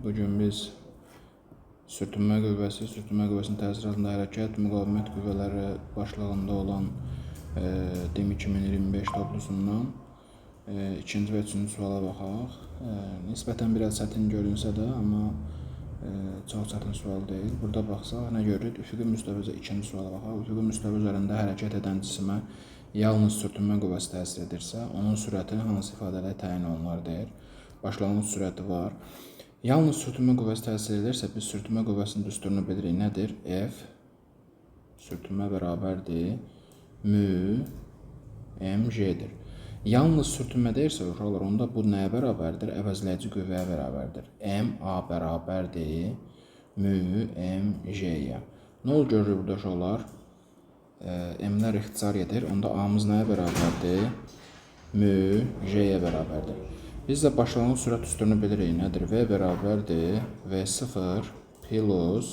Bugün biz sürtünmə qüvvəsinin təsiri altında hərəkət, müqavimət qüvvələri başlığında olan DİM 2025 tablosundan ikinci və üçüncü suala baxaq. Nisbətən biraz çətin görünsə də, amma çox çətin sual deyil. Burada baxsaq, nə görürük? Üfüqi müstəvi üzrə ikinci suala baxaq. Üfüqi müstəvi üzərində hərəkət edən cisimə yalnız sürtünmə qüvvəsi təsir edirsə, onun sürəti hansı ifadələ təyin olunur deyir. Başlanğıc sürəti var. Yalnız sürtünmə qüvvəsi təsir edirsə, biz sürtünmə qüvvəsinin düsturunu bilirik. Nədir? F sürtünmə bərabərdir mü mg'dir. Yalnız sürtünmə deyirsə, uşaqlar, onda bu nəyə bərabərdir? Əvəzləyici qüvvəyə bərabərdir. Ma bərabərdir mü mg'yə. Nə olur görürük burada uşaqlar? M'lər ixtisar edir. Onda A'mız nəyə bərabərdir? Mü J'yə bərabərdir. Biz də başlanğıc sürət düsturunu bilirik. Nədir? V bərabərdir V0 plus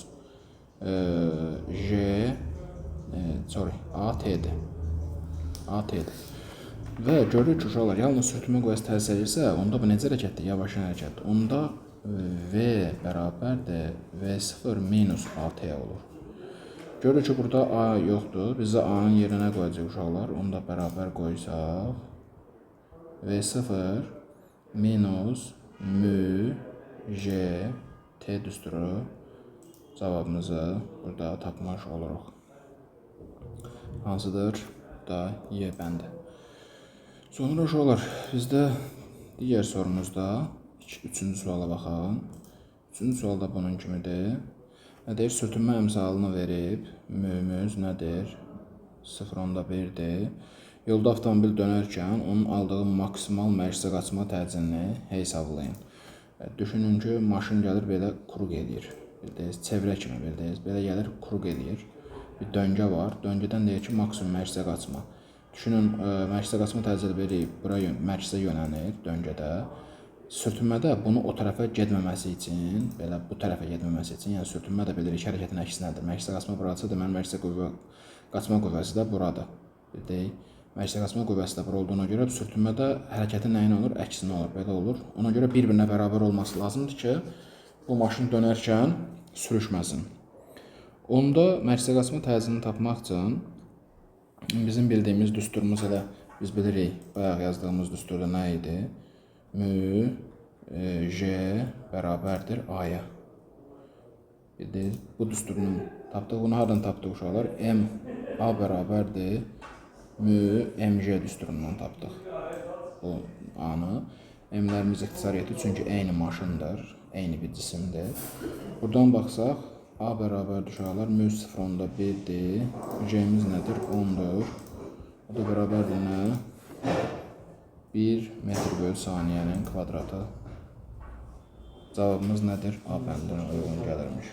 AT'dir. Və görürük ki, uşaqlar, yalnız sürtünmə qüvvəsi təsir edirsə, onda bu necə hərəkətdir? Yavaş hərəkət. Onda V bərabərdir V0 minus AT olur. Görürük ki, burada A yoxdur. Biz də A-nın yerinə qoyacaq uşaqlar. Onda bərabər qoysaq V0 minus mü J T düsturu cavabımızı burada tapmış oluruq. Hansıdır? Da Y bəndi. Sonra uşaqlar, bizdə digər sorumuzda üçüncü suala baxaq. Üçüncü sualda bunun kimidir. Nədir? Sürtünmə əmsalını verib, mümüz nədir? 0.1'dir. Yolda avtomobil dönərkən onun aldığı maksimal mərkəzə qaçma təcilini hesablayın. Düşünün ki, maşın gəlir belə kruq eləyir. Bildiniz, çevrə kimi bildiniz. Belə gəlir kruq eləyir. Bir döngə var. Döngədən deyir ki, maksimum mərkəzə qaçma. Düşünün, mərkəzə qaçma təcili verib, bura mərkəzə yönənir döngədə. Sürtünmədə bunu o tərəfə getməməsi üçün, belə bu tərəfə getməməsi üçün, yəni sürtünmə də bilirik ki, hərəkətin əksinədir. Mərkəzə qaçma buradırsa, deməli mərkəzə qaçma qüvvəsi də buradır. Bildik. Mərkəzə qaçma qüvvəsi də bura olduğuna görə sürtünmədə hərəkətin nəyin olur? Əksinə olur, belə olur. Ona görə bir-birinə bərabər olması lazımdır ki, bu maşın dönərkən sürüşməsin. Onda mərkəzə qaçma təcilini tapmaq üçün bizim bildiyimiz düsturumuz elə biz bilirik, bayaq yazdığımız düsturda nə idi? Mü J bərabərdir A-ya. Bu düsturunu tapdıq. Bunu hardan tapdıq uşaqlar? A bərabərdir mü mg düsturundan tapdıq bu A-nı. M'lərimiz ixtisar edir, çünki eyni maşındır, eyni bir cisimdir. Buradan baxsaq, A bərabərdir uşaqlar, mü 0.1'dir. J'miz nədir? 10'dur. O da bərabərdir nə? 1 metr/saniyənin kvadratı. Cavabımız nədir? A bəndinə uyğun gəlirmiş.